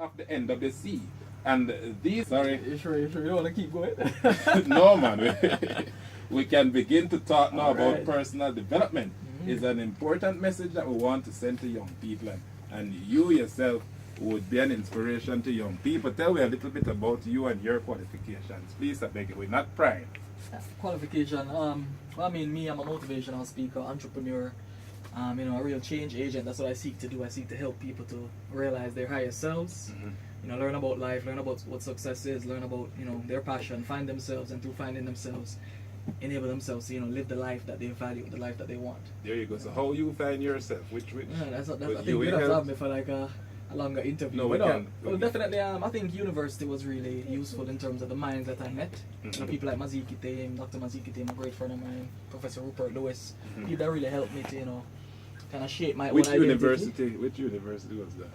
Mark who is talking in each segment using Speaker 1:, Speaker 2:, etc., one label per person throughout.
Speaker 1: of the end of the sea. And these, sorry.
Speaker 2: You sure you don't want to keep going?
Speaker 1: No, man. We can begin to talk now about
Speaker 2: right.
Speaker 1: personal development. It's an important message that we want to send to young people. And you yourself would be an inspiration to young people. Tell me a little bit about you and your qualifications. Please, I beg you, we're not prying.
Speaker 2: Qualification. Well, I mean, me, I'm a motivational speaker, entrepreneur, a real change agent. That's what I seek to do. I seek to help people to realize their higher selves. Learn about life, learn about what success is, learn about, their passion, find themselves, and through finding themselves, enable themselves to, live the life that they value, the life that they want.
Speaker 1: There you go. So how you find yourself? Which
Speaker 2: yeah, that's I think we'd have to have me for like a longer interview.
Speaker 1: No, we can.
Speaker 2: Well, definitely, I think university was really useful in terms of the minds that I met. People like Maziki Tame, Dr. Maziki Tame, a great friend of mine, Professor Rupert Lewis. People that really helped me to, kind of shape my own identity.
Speaker 1: Which university was that?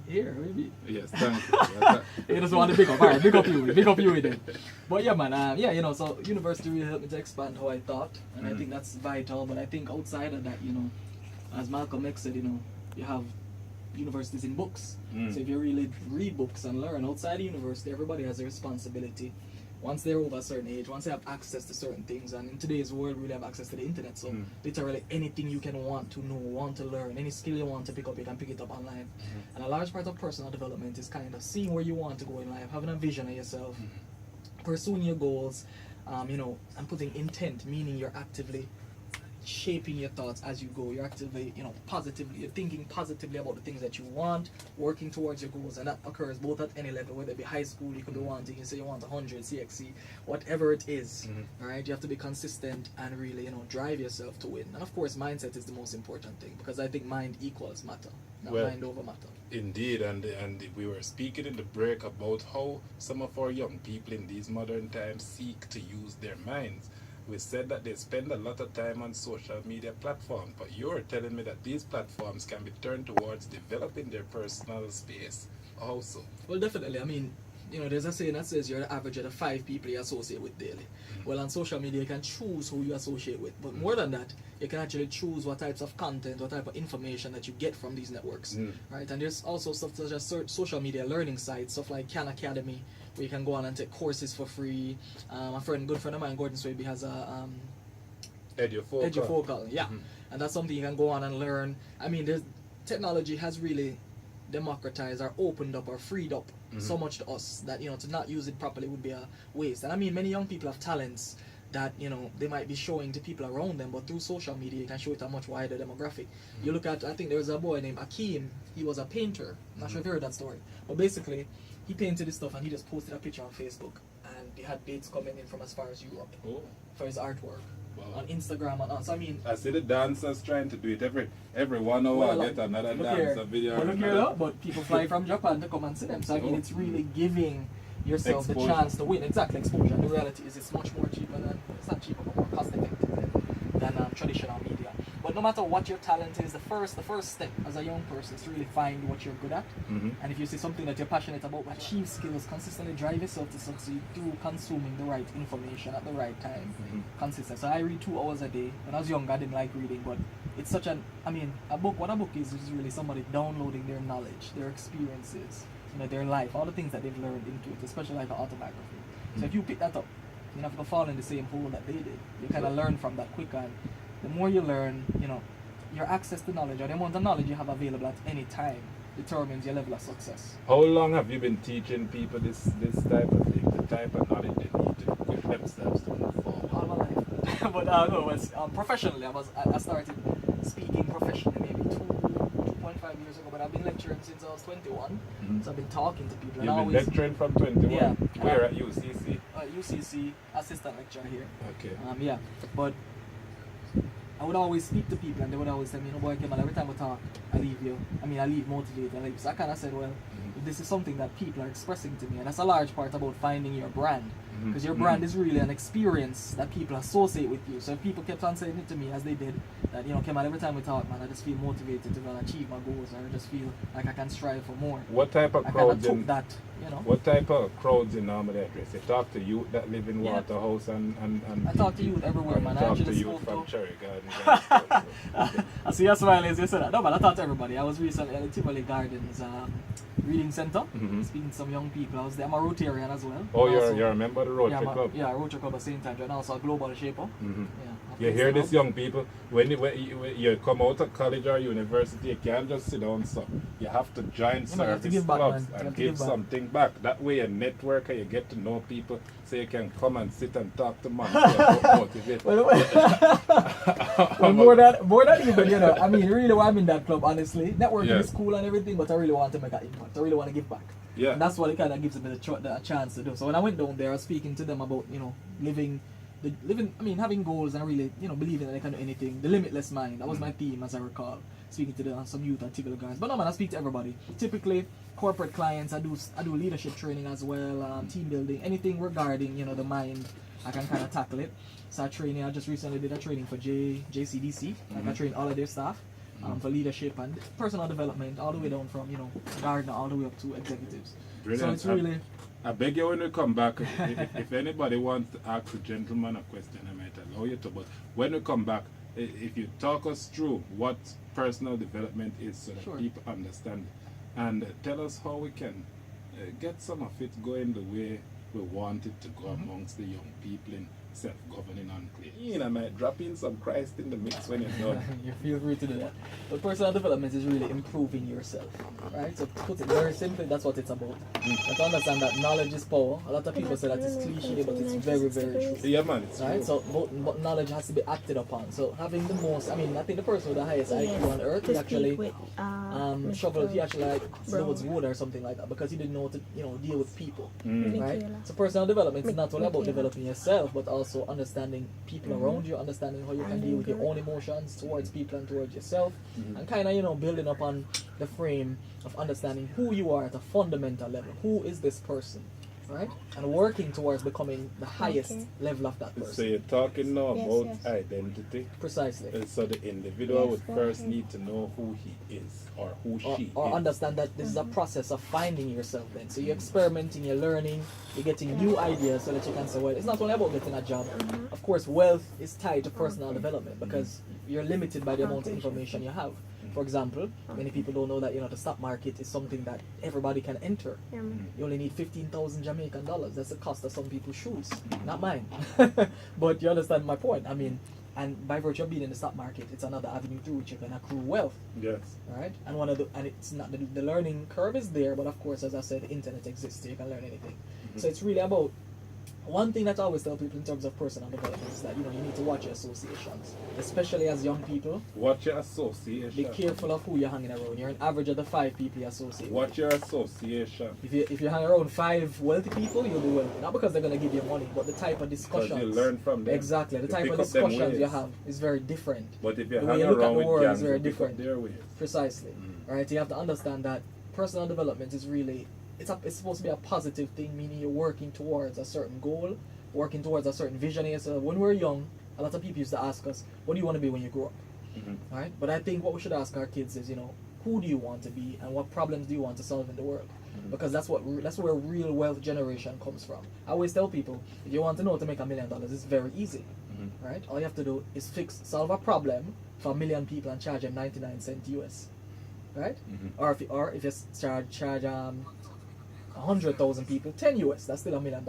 Speaker 2: Here, maybe.
Speaker 1: Yes, thank you.
Speaker 2: You just want to pick up. Alright, big up you with it. But yeah, man, so university really helped me to expand how I thought, and I think that's vital. But I think outside of that, as Malcolm X said, you have universities in books. So if you really read books and learn outside university, everybody has a responsibility. Once they're over a certain age, once they have access to certain things, and in today's world we really have access to the internet, so literally anything you can want to know, want to learn, any skill you want to pick up, you can pick it up online. And a large part of personal development is kind of seeing where you want to go in life, having a vision of yourself, pursuing your goals, and putting intent, meaning you're actively shaping your thoughts as you go. You're actively, positively, you're thinking positively about the things that you want, working towards your goals, and that occurs both at any level, whether it be high school, you could be wanting, you say you want 100, CXC, whatever it is, right? You have to be consistent and really, drive yourself to win. And of course, mindset is the most important thing, because I think mind equals matter, not mind over matter.
Speaker 1: Indeed, and we were speaking in the break about how some of our young people in these modern times seek to use their minds. We said that they spend a lot of time on social media platforms, but you're telling me that these platforms can be turned towards developing their personal space also.
Speaker 2: Well, definitely. I mean, there's a saying that says you're the average of the 5 people you associate with daily. Well, on social media, you can choose who you associate with, but more than that, you can actually choose what types of content, what type of information that you get from these networks, right? And there's also stuff such as social media learning sites, stuff like Khan Academy, where you can go on and take courses for free. A good friend of mine, Gordon Swaby, has a Edufocal, yeah. And that's something you can go on and learn. I mean, technology has really democratized or opened up or freed up so much to us that, to not use it properly would be a waste. And I mean, many young people have talents that, they might be showing to people around them, but through social media, you can show it to a much wider demographic. You look at, I think there was a boy named Accume. He was a painter. I'm not sure if you heard that story. But basically, he painted this stuff and he just posted a picture on Facebook, and he had dates coming in from as far as Europe for his artwork. On Instagram and on. So I mean,
Speaker 1: I see the dancers trying to do it every 1 hour. Get another dancer video.
Speaker 2: But people fly from Japan to come and see them. So I mean, it's really giving yourself the chance to win. Exactly, exposure. And the reality is, it's much more cheaper it's not cheaper, but more cost effective than traditional media. But no matter what your talent is, the first step as a young person is to really find what you're good at. And if you see something that you're passionate about, achieve skills, consistently drive yourself to succeed through consuming the right information at the right time. Consistent. So I read 2 hours a day. When I was younger, I didn't like reading, but it's such a book. What a book is really somebody downloading their knowledge, their experiences, their life, all the things that they've learned into it, especially like an autobiography. So if you pick that up, you don't have to fall in the same hole that they did. You kind of learn from that quicker. And the more you learn, your access to knowledge, or the amount of knowledge you have available at any time, determines your level of success.
Speaker 1: How long have you been teaching people this type of thing, the type of knowledge they need to equip themselves to move forward?
Speaker 2: All my life. But professionally, I started speaking professionally maybe 2.5 years ago, but I've been lecturing since I was 21. So I've been talking to people.
Speaker 1: You've been lecturing from 21?
Speaker 2: Yeah.
Speaker 1: Where at UCC?
Speaker 2: UCC, assistant lecturer here.
Speaker 1: Okay.
Speaker 2: But I would always speak to people, and they would always tell me, boy, Kemal, every time we talk, I leave motivated. So I kind of said, well, this is something that people are expressing to me, and that's a large part about finding your brand. Because your brand is really an experience that people associate with you. So if people kept on saying it to me, as they did, that, Kemal, every time we talk, man, I just feel motivated to achieve my goals, or I just feel like I can strive for more.
Speaker 1: What type of
Speaker 2: I
Speaker 1: crowd
Speaker 2: took that you know.
Speaker 1: What type of crowds you normally address? You talk to youth that live in
Speaker 2: Yeah.
Speaker 1: Waterhouse and
Speaker 2: I talk to youth everywhere, man. I
Speaker 1: talk to
Speaker 2: actually
Speaker 1: youth
Speaker 2: spoke
Speaker 1: from
Speaker 2: to.
Speaker 1: Cherry Gardens and stuff. So.
Speaker 2: I see your smile as you said that. No, but I talk to everybody. I was recently at the Tivoli Gardens reading center, speaking to some young people. I was there. I'm a Rotarian as well.
Speaker 1: Oh,
Speaker 2: And also-
Speaker 1: you're a member of the Rotary Club?
Speaker 2: Yeah, Rotary Club at the same time. And also a global shaper.
Speaker 1: Mm-hmm.
Speaker 2: Yeah.
Speaker 1: You hear this, young people? When you come out of college or university, you can't just sit down. So you have to join
Speaker 2: Yeah, man, you have to
Speaker 1: service
Speaker 2: give back,
Speaker 1: clubs
Speaker 2: man. You have
Speaker 1: and
Speaker 2: to
Speaker 1: give
Speaker 2: give back.
Speaker 1: something back. That way, you network and you get to know people, so you can come and sit and talk to man. Motivate.
Speaker 2: Well, more than even, you know, I mean, really, why I'm in that club, honestly. Networking
Speaker 1: Yeah.
Speaker 2: is cool and everything, but I really want to make an impact. I really want to give back.
Speaker 1: Yeah.
Speaker 2: And that's what it kind of gives me a chance to do. So when I went down there, I was speaking to them about, you know, having goals and really, you know, believing that they can do anything. The limitless mind. That was my theme, as I recall. Speaking to some youth at Tivoli guys. But no, man, I speak to everybody. Typically, corporate clients, I do leadership training as well, team building, anything regarding, you know, the mind. I can kind of tackle it. So I just recently did a training for JCDC. Like I trained all of their staff for leadership and personal development, all the way down from, you know, gardener all the way up to executives.
Speaker 1: Brilliant.
Speaker 2: So it's really...
Speaker 1: I beg you when we come back, if anybody wants to ask the gentleman a question, I might allow you to. But when we come back, if you talk us through what personal development is so that
Speaker 2: Sure.
Speaker 1: people understand it, and tell us how we can get some of it going the way we want it to go amongst the young people in self-governing enclave. You know, I might drop in some Christ in the mix when you're done.
Speaker 2: You feel free to do that. But personal development is really improving yourself, right? So to put it very simply, that's what it's about. And to understand that knowledge is power. A lot of people say that it's cliche, but it's very, very true.
Speaker 1: Yeah, man, it's
Speaker 2: Right?
Speaker 1: true.
Speaker 2: So but knowledge has to be acted upon. So having the most, I think the person with the highest IQ on earth, he actually struggled, he actually like loads wood or something like that because he didn't know how to, you know, deal with people. Right? So personal development is not only about developing yourself, but also understanding people around you, understanding how you can deal with your own emotions towards people and towards yourself, and kind of, you know, building upon the frame of understanding who you are at a fundamental level. Who is this person? Right? And working towards becoming the highest level of that person.
Speaker 1: So you're talking now about identity.
Speaker 2: Precisely.
Speaker 1: So the individual would first need to know who he is or who she is.
Speaker 2: Or understand that this is a process of finding yourself then. So you're experimenting, you're learning, you're getting new ideas so that you can say, well, it's not only about getting a job. Of course, wealth is tied to personal development because you're limited by the amount of information you have. For example, many people don't know that, you know, the stock market is something that everybody can enter. You only need 15,000 Jamaican dollars. That's the cost of some people's shoes, not mine. But you understand my point. I mean, and by virtue of being in the stock market, it's another avenue through which you can accrue wealth.
Speaker 1: Yes.
Speaker 2: Right? And it's not the learning curve is there, but of course, as I said, the internet exists, so you can learn anything. So it's really about. One thing that I always tell people in terms of personal development is that, you know, you need to watch your associations, especially as young people.
Speaker 1: Watch your association.
Speaker 2: Be careful of who you're hanging around. You're an average of the 5 people you associate with.
Speaker 1: Watch your association.
Speaker 2: If you hang around 5 wealthy people, you'll be wealthy. Not because they're going to give you money, but the type of discussions.
Speaker 1: Because you learn from them.
Speaker 2: Exactly. The
Speaker 1: You
Speaker 2: type
Speaker 1: pick
Speaker 2: of
Speaker 1: up them
Speaker 2: discussions
Speaker 1: ways.
Speaker 2: you have is very different.
Speaker 1: But if you
Speaker 2: The way
Speaker 1: hang
Speaker 2: you look at
Speaker 1: around
Speaker 2: the
Speaker 1: with
Speaker 2: world is
Speaker 1: gangs,
Speaker 2: very
Speaker 1: you pick up
Speaker 2: different.
Speaker 1: their ways.
Speaker 2: Precisely. Right? You have to understand that personal development is really, it's supposed to be a positive thing, meaning you're working towards a certain goal, working towards a certain vision. So when we're young, a lot of people used to ask us, what do you want to be when you grow up? Right? But I think what we should ask our kids is, you know, who do you want to be and what problems do you want to solve in the world? Because that's where real wealth generation comes from. I always tell people, if you want to know how to make $1 million, it's very easy. Right? All you have to do is solve a problem for 1 million people and charge them 99 cents US. Right? Or if you charge 100,000 people, 10 US, that's still $1 million.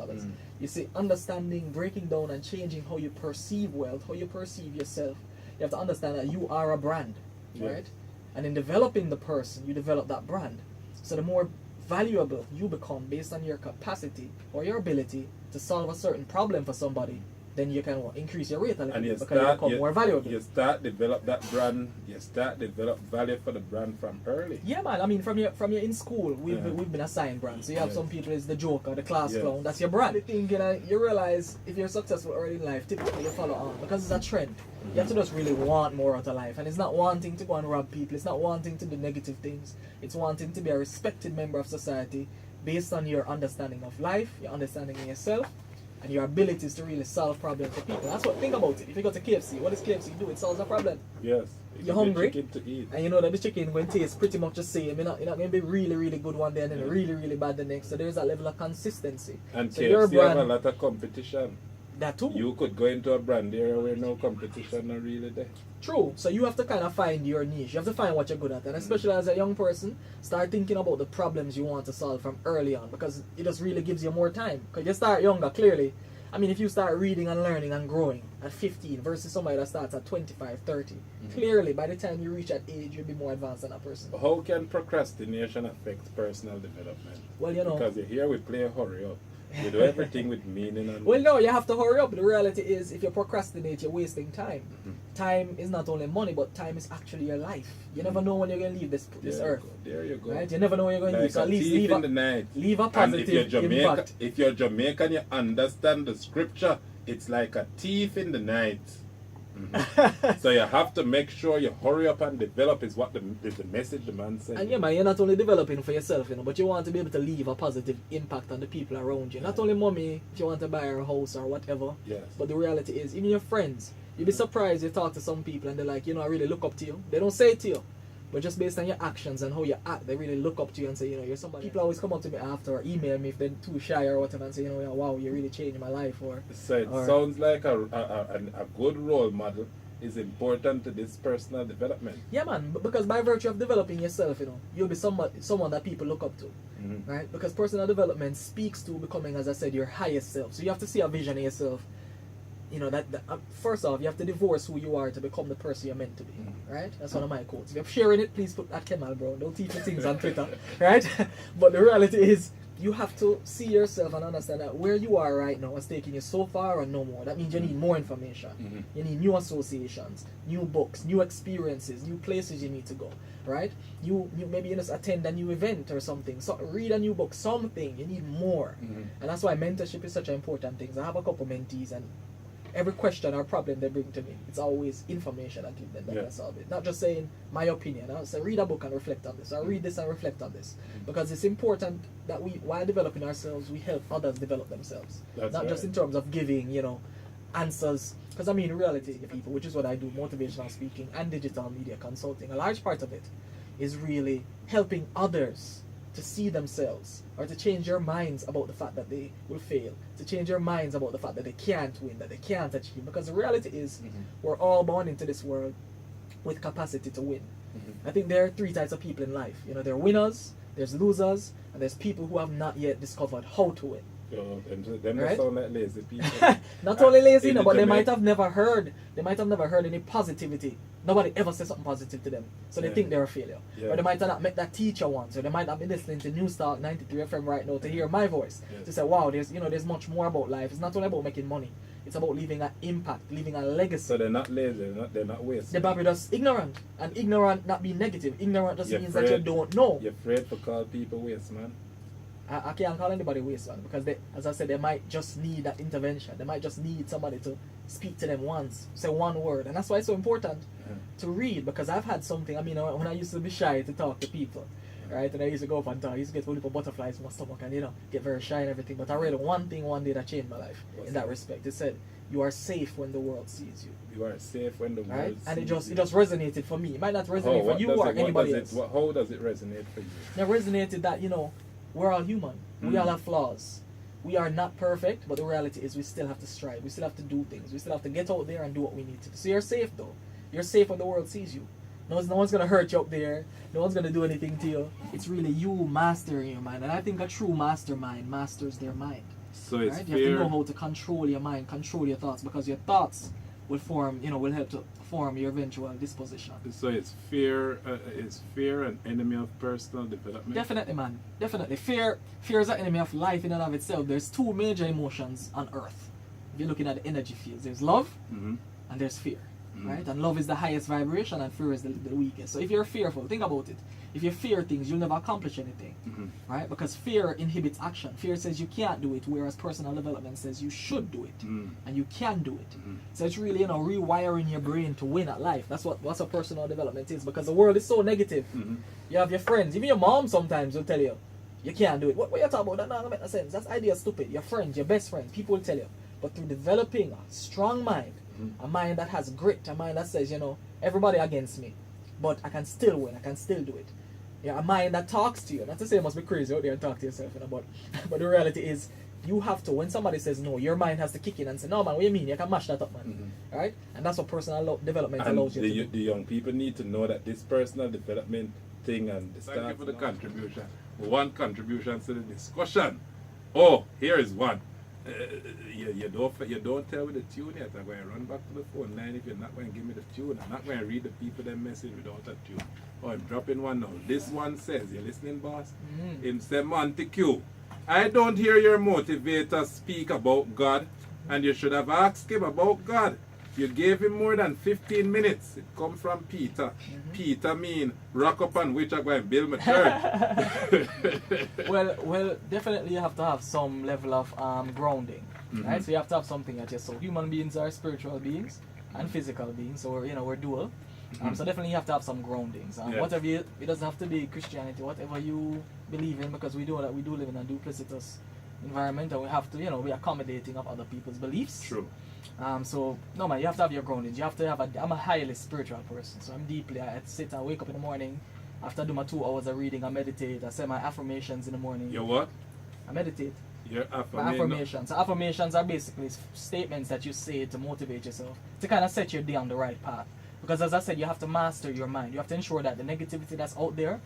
Speaker 2: You see, understanding, breaking down and changing how you perceive wealth, how you perceive yourself. You have to understand that you are a brand, right? And in developing the person, you develop that brand. So the more valuable you become based on your capacity or your ability to solve a certain problem for somebody, then you can increase your rate a little bit because you become more valuable.
Speaker 1: You start develop that brand. You start develop value for the brand from early.
Speaker 2: Yeah, man. I mean, from your in school, we've been assigned brands. So you have some people is the joker, the class clown. That's your brand. The thing, you realize if you're successful early in life, typically you follow on because it's a trend. You have to just really want more out of life, and it's not wanting to go and rob people. It's not wanting to do negative things. It's wanting to be a respected member of society based on your understanding of life, your understanding of yourself, and your abilities to really solve problems for people. That's what, think about it. If you go to KFC, what does KFC do? It solves a problem.
Speaker 1: Yes.
Speaker 2: You're hungry,
Speaker 1: chicken to eat.
Speaker 2: and you know that the chicken going to taste pretty much the same. You're not going to be really, really good one day and then really, really bad the next. So there's that level of consistency.
Speaker 1: And
Speaker 2: so your
Speaker 1: KFC
Speaker 2: brand,
Speaker 1: have a lot of competition.
Speaker 2: That too.
Speaker 1: You could go into a brand area where no competition are really there.
Speaker 2: True. So you have to kind of find your niche. You have to find what you're good at. And especially as a young person, start thinking about the problems you want to solve from early on, because it just really gives you more time. Because you start younger, clearly. I mean, if you start reading and learning and growing at 15 versus somebody that starts at 25, 30, clearly by the time you reach that age, you'll be more advanced than that person.
Speaker 1: How can procrastination affect personal development?
Speaker 2: Well, you know.
Speaker 1: Because here we play hurry up. We do everything with meaning. And
Speaker 2: well, no, you have to hurry up. The reality is, if you procrastinate, you're wasting time. Time is not only money, but time is actually your life. You never know when you're going to leave this earth.
Speaker 1: There you go.
Speaker 2: Right? You never know when you're going to leave. So at least leave
Speaker 1: in the night.
Speaker 2: Leave a positive impact.
Speaker 1: If you're Jamaican, you understand the scripture. It's like a thief in the night. So you have to make sure you hurry up and develop is what the message the man said.
Speaker 2: And yeah, man, you're not only developing for yourself, you know, but you want to be able to leave a positive impact on the people around you. Not only mommy, if you want to buy her a house or whatever.
Speaker 1: Yes.
Speaker 2: But the reality is, even your friends, you'd be surprised you talk to some people and they're like, you know, I really look up to you. They don't say it to you, but just based on your actions and how you act, they really look up to you and say, you know, you're somebody. People always come up to me after or email me if they're too shy or whatever and say, you know, wow, you really changed my life.
Speaker 1: So it sounds like a good role model is important to this personal development.
Speaker 2: Yeah, man, because by virtue of developing yourself, you know, you'll be someone that people look up to, right? Because personal development speaks to becoming, as I said, your highest self. So you have to see a vision of yourself. You know, first off, you have to divorce who you are to become the person you're meant to be, right? That's one of my quotes. If you're sharing it, please put at Kemal Brown. Don't teach me things on Twitter, right? But the reality is, you have to see yourself and understand that where you are right now is taking you so far or no more. That means you need more information. You need new associations, new books, new experiences, new places you need to go, right? You maybe just attend a new event or something. So read a new book, something. You need more. And that's why mentorship is such an important thing. I have a couple mentees, and every question or problem they bring to me, it's always information I give them that can solve it. Not just saying my opinion. I'll say read a book and reflect on this. Or read this and reflect on this. Because it's important that we, while developing ourselves, we help others develop themselves. That's not just in terms of giving, you know, answers. Because I mean, in reality, people, which is what I do, motivational speaking and digital media consulting, a large part of it is really helping others to see themselves, or to change their minds about the fact that they will fail, to change their minds about the fact that they can't win, that they can't achieve. Because the reality is, we're all born into this world with capacity to win. I think there are three types of people in life. You know, there are winners, there's losers, and there's people who have not yet discovered how to win.
Speaker 1: Them right? Sound like lazy people.
Speaker 2: Not only lazy, no, but they might have never heard any positivity. Nobody ever said something positive to them, so they think they're a failure. Or they might not met that teacher once, or they might not be listening to Newstalk 93 FM right now to hear my voice, to say, wow, there's much more about life. It's not only about making money, it's about leaving an impact, leaving a legacy.
Speaker 1: So they're not lazy, they're not wasting.
Speaker 2: They're probably just ignorant, and ignorant not being negative. Ignorant just means that you don't know.
Speaker 1: You're afraid to call people waste, man.
Speaker 2: I can't call anybody waste, man, because they, as I said, they might just need that intervention. They might just need somebody to speak to them once, say one word. And that's why it's so important to read, because I've had something, I mean, when I used to be shy to talk to people, right, and I used to go up and talk, I used to get full of butterflies in my stomach and, you know, get very shy and everything. But I read one thing one day that changed my life in that respect. It said, you are safe when the world sees you.
Speaker 1: You are safe when the world sees you.
Speaker 2: And it just resonated for me. It might not resonate for you or anybody else.
Speaker 1: How does it resonate for you?
Speaker 2: It resonated that, you know, we're all human. We all have flaws. We are not perfect, but the reality is we still have to strive. We still have to do things. We still have to get out there and do what we need to do. So you're safe, though. You're safe when the world sees you. No one's going to hurt you up there. No one's going to do anything to you. It's really you mastering your mind. And I think a true mastermind masters their mind.
Speaker 1: So it's
Speaker 2: You have to know how to control your mind, control your thoughts, because your thoughts will form, you know, will help to form your eventual disposition.
Speaker 1: So it's fear an enemy of personal development?
Speaker 2: Definitely, man. Definitely. Fear is an enemy of life in and of itself. There's two major emotions on earth. If you're looking at the energy fields, there's love and there's fear. Right? And love is the highest vibration and fear is the weakest. So if you're fearful, think about it. If you fear things, you'll never accomplish anything. Right? Because fear inhibits action. Fear says you can't do it, whereas personal development says you should do it. And you can do it. So it's really, you know, rewiring your brain to win at life. That's what a personal development is, because the world is so negative. You have your friends, even your mom sometimes will tell you, You can't do it. What you talking about? That doesn't make no sense. That's idea stupid. Your friends, your best friend, people will tell you. But through developing a strong mind, a mind that has grit, a mind that says, you know, everybody against me, but I can still win, I can still do it. Yeah, a mind that talks to you. Not to say you must be crazy out there and talk to yourself, you know, but the reality is, you have to, when somebody says no, your mind has to kick in and say, no man, what do you mean? You can mash that up, man. Right? And that's what personal development allows you to do.
Speaker 1: The young people need to know that this personal development thing and the
Speaker 3: Thank you for the contribution. One contribution to the discussion. Oh, here is one. You don't tell me the tune yet. I'm going to run back to the phone line if you're not going to give me the tune. I'm not going to read the people that message without a tune. Oh, I'm dropping one now. This one says, you listening, boss? Him say, Montague, I don't hear your motivator speak about God, and you should have asked him about God. You gave him more than 15 minutes. It come from Peter. Peter mean rock up on which I'm going to build my church.
Speaker 2: well, definitely you have to have some level of grounding, right? So you have to have something that you're so. Human beings are spiritual beings and physical beings, so we're dual. So definitely you have to have some groundings. Whatever it doesn't have to be Christianity, whatever you believe in, because we do live in a duplicitous environment, and we have to, be accommodating of other people's beliefs.
Speaker 1: True.
Speaker 2: So no man, you have to have your groundings. You have to have I'm a highly spiritual person, so I sit and wake up in the morning. After I do my 2 hours of reading, I meditate. I say my affirmations in the morning.
Speaker 1: Your what?
Speaker 2: I meditate.
Speaker 1: Your
Speaker 2: My affirmations. So affirmations are basically statements that you say to motivate yourself, to kind of set your day on the right path. Because as I said, you have to master your mind. You have to ensure that the negativity that's out there,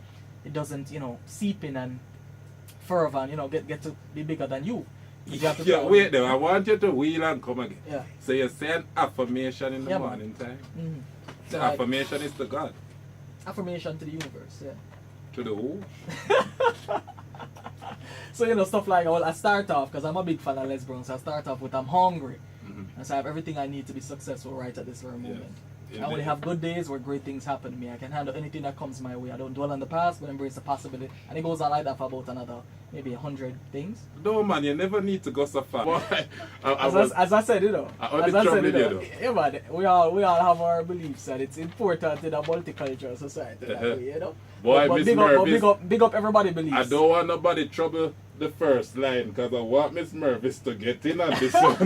Speaker 2: it doesn't, seep in and fervor and, get to be bigger than you.
Speaker 1: Wait there, I want you to wheel and come again.
Speaker 2: Yeah.
Speaker 1: So you say an affirmation in the morning time.
Speaker 2: So
Speaker 1: The affirmation is to God.
Speaker 2: Affirmation to the universe, yeah.
Speaker 1: To the who?
Speaker 2: So, stuff like, I start off, because I'm a big fan of Les Brown, so I start off with I'm hungry. And so I have everything I need to be successful right at this very moment. I only have good days where great things happen to me. I can handle anything that comes my way. I don't dwell on the past, but embrace the possibility. And it goes on like that for about another, maybe 100 things.
Speaker 1: No man, you never need to go so far.
Speaker 2: As I said, yeah man, we all have our beliefs, and it's important in a multicultural society that way,
Speaker 1: Boy,
Speaker 2: but
Speaker 1: Miss
Speaker 2: big
Speaker 1: Mervis,
Speaker 2: up, big up everybody beliefs.
Speaker 1: I don't want nobody trouble the first line, because I want Miss Mervis to get in on this one.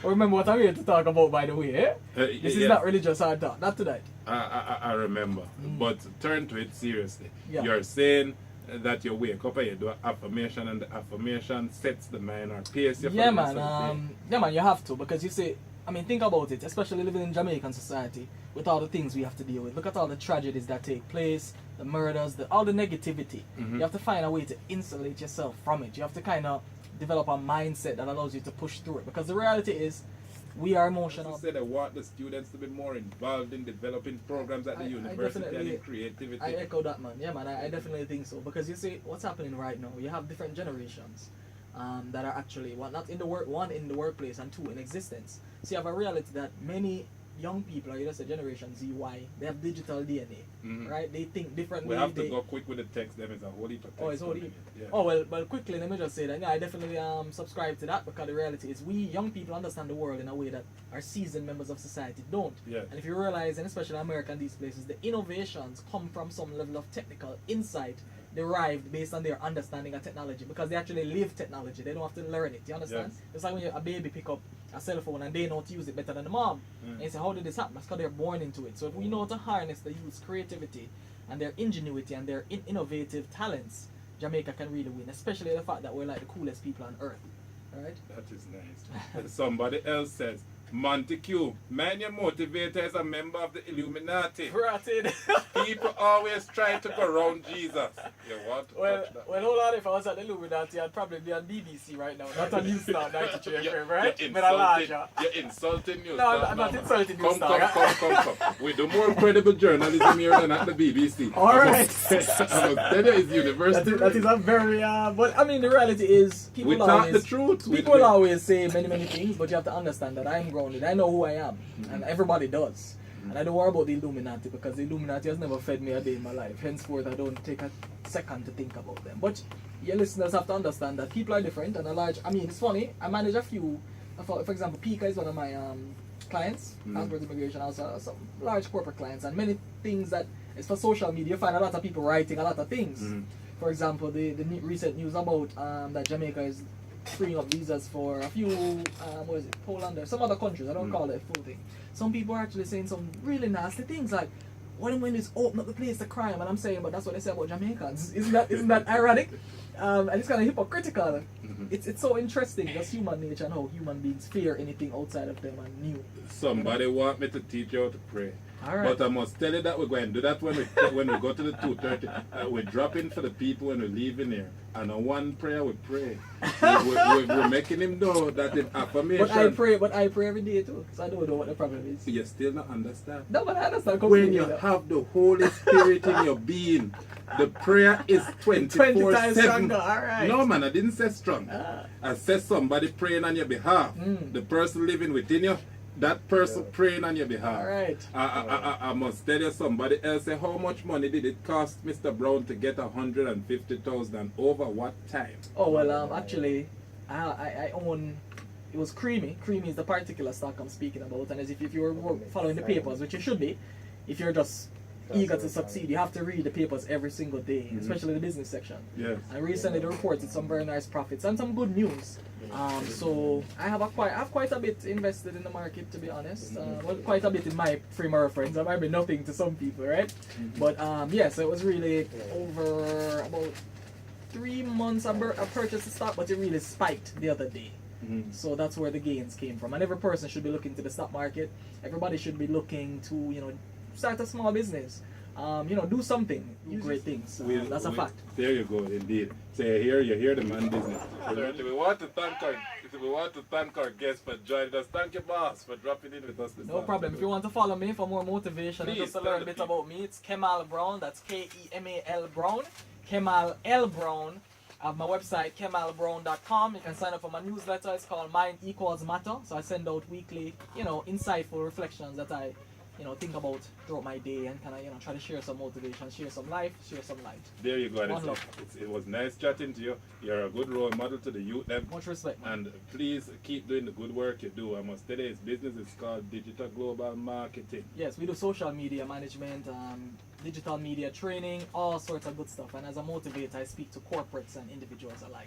Speaker 2: Remember what I'm here to talk about, by the way, eh? This is not religious hard talk, not tonight.
Speaker 1: I remember, but turn to it seriously.
Speaker 2: Yeah.
Speaker 1: You're saying that you wake up and you do an affirmation, and the affirmation sets the mind or pace you for
Speaker 2: Yeah
Speaker 1: the rest of the day.
Speaker 2: yeah man, you have to, because you see, think about it, especially living in Jamaican society, with all the things we have to deal with. Look at all the tragedies that take place, the murders, all the negativity. You have to find a way to insulate yourself from it. You have to kind of develop a mindset that allows you to push through it, because the reality is we are emotional.
Speaker 1: I said I want the students to be more involved in developing programs at the university and in creativity.
Speaker 2: I echo that, man. Yeah man, I definitely think so, because you see what's happening right now, you have different generations that are actually one in the workplace and 2 in existence. So you have a reality that many young people, or just a generation Z, Y, they have digital DNA, right? They think differently.
Speaker 1: We have to go quick with the text. There is a whole heap of text.
Speaker 2: Oh, it's whole heap.
Speaker 1: Yeah.
Speaker 2: Oh well, quickly let me just say that I definitely subscribe to that, because the reality is we young people understand the world in a way that our seasoned members of society don't.
Speaker 1: Yeah.
Speaker 2: And if you realize, and especially America and these places, the innovations come from some level of technical insight derived based on their understanding of technology, because they actually live technology. They don't have to learn it. You understand?
Speaker 1: Yes.
Speaker 2: It's like when a baby pick up a cell phone and they know how to use it better than the mom. And you say, how did this happen? That's because they're born into it. So if we know how to harness the youth's creativity and their ingenuity and their innovative talents, Jamaica can really win, especially the fact that we're like the coolest people on earth. Alright?
Speaker 1: That is nice. Somebody else says, Montague, man, your motivator is a member of the Illuminati.
Speaker 2: Rotted.
Speaker 1: People always try to go around Jesus. You want to touch that?
Speaker 2: Well, hold on. If I was at the Illuminati, I'd probably be on BBC right now, not on Newstalk 93 FM, right?
Speaker 1: You're insulting Newstalk.
Speaker 2: No, I'm not insulting
Speaker 1: Come.
Speaker 2: Newstalk.
Speaker 1: We do more credible journalism here than at the BBC.
Speaker 2: Alright.
Speaker 1: I must tell you, it's university.
Speaker 2: That is a very, but the reality is,
Speaker 1: we talk the truth.
Speaker 2: People always say many things, but you have to understand that I'm grounded. I know who I am, and everybody does. And I don't worry about the Illuminati, because the Illuminati has never fed me a day in my life. Henceforth, I don't take a second to think about them. But your listeners have to understand that people are different, and it's funny, I manage a few, for example, Pika is one of my clients, Passport Immigration, also some large corporate clients, and many things that is for social media. You find a lot of people writing a lot of things. for example, the recent news about that Jamaica is freeing up visas for a few, what is it, Poland or some other countries. I don't call it a full thing. Some people are actually saying some really nasty things like, what when it's open up the place to crime? And I'm saying, but that's what they say about Jamaicans. Isn't that ironic? And it's kind of hypocritical. It's so interesting, just human nature and how human beings fear anything outside of them and new.
Speaker 3: Somebody want me to teach you how to pray.
Speaker 2: All right.
Speaker 3: But I must tell you that we're going to do that when we go to the 2:30. We're dropping for the people when we're leaving here. And on one prayer we pray. we're making him know that the affirmation.
Speaker 2: But I pray every day too. So I don't know what the problem is.
Speaker 3: You still not understand.
Speaker 2: No, but I understand
Speaker 3: When
Speaker 2: completely.
Speaker 3: you have the Holy Spirit in your being, the prayer is
Speaker 2: 20 times
Speaker 3: 24/7.
Speaker 2: stronger. All right.
Speaker 3: No man, I didn't say strong.
Speaker 2: Ah.
Speaker 3: I said somebody praying on your behalf. The person living within you, that person praying on your behalf.
Speaker 2: All right.
Speaker 3: I must tell you, somebody else say, how much money did it cost Mr. Brown to get 150,000 over what time?
Speaker 2: Oh well, actually, I own. It was Creamy. Creamy is the particular stock I'm speaking about, and as if you were following the papers, which you should be, if you're just eager to succeed, you have to read the papers every single day, especially the business section.
Speaker 3: Yes.
Speaker 2: And recently they reported some very nice profits and some good news. So I have quite a bit invested in the market, to be honest. Well, quite a bit in my frame of reference. That might be nothing to some people, right? But yeah, so it was really over about 3 months I purchased the stock, but it really spiked the other day. So that's where the gains came from. And every person should be looking to the stock market. Everybody should be looking to, start a small business. Do something, do great things. That's a fact.
Speaker 3: There you go, indeed. So you hear the man business. We want to thank our guests for joining us. Thank you, boss, for dropping in with us this
Speaker 2: No problem. If you want to follow me for more motivation and just to learn a bit about me, it's Kemal Brown. That's Kemal Brown. Kemal L Brown. I have my website, kemallbrown.com. You can sign up for my newsletter. It's called Mind Equals Matter. So I send out weekly, insightful reflections that I, think about throughout my day and kind of, try to share some motivation, share some life, share some light.
Speaker 3: There you go.
Speaker 2: One love.
Speaker 3: It was nice chatting to you. You're a good role model to the youth.
Speaker 2: Much respect, man.
Speaker 3: And please keep doing the good work you do. I must tell you, his business is called Digita Global Marketing.
Speaker 2: Yes, we do social media management, digital media training, all sorts of good stuff. And as a motivator, I speak to corporates and individuals alike.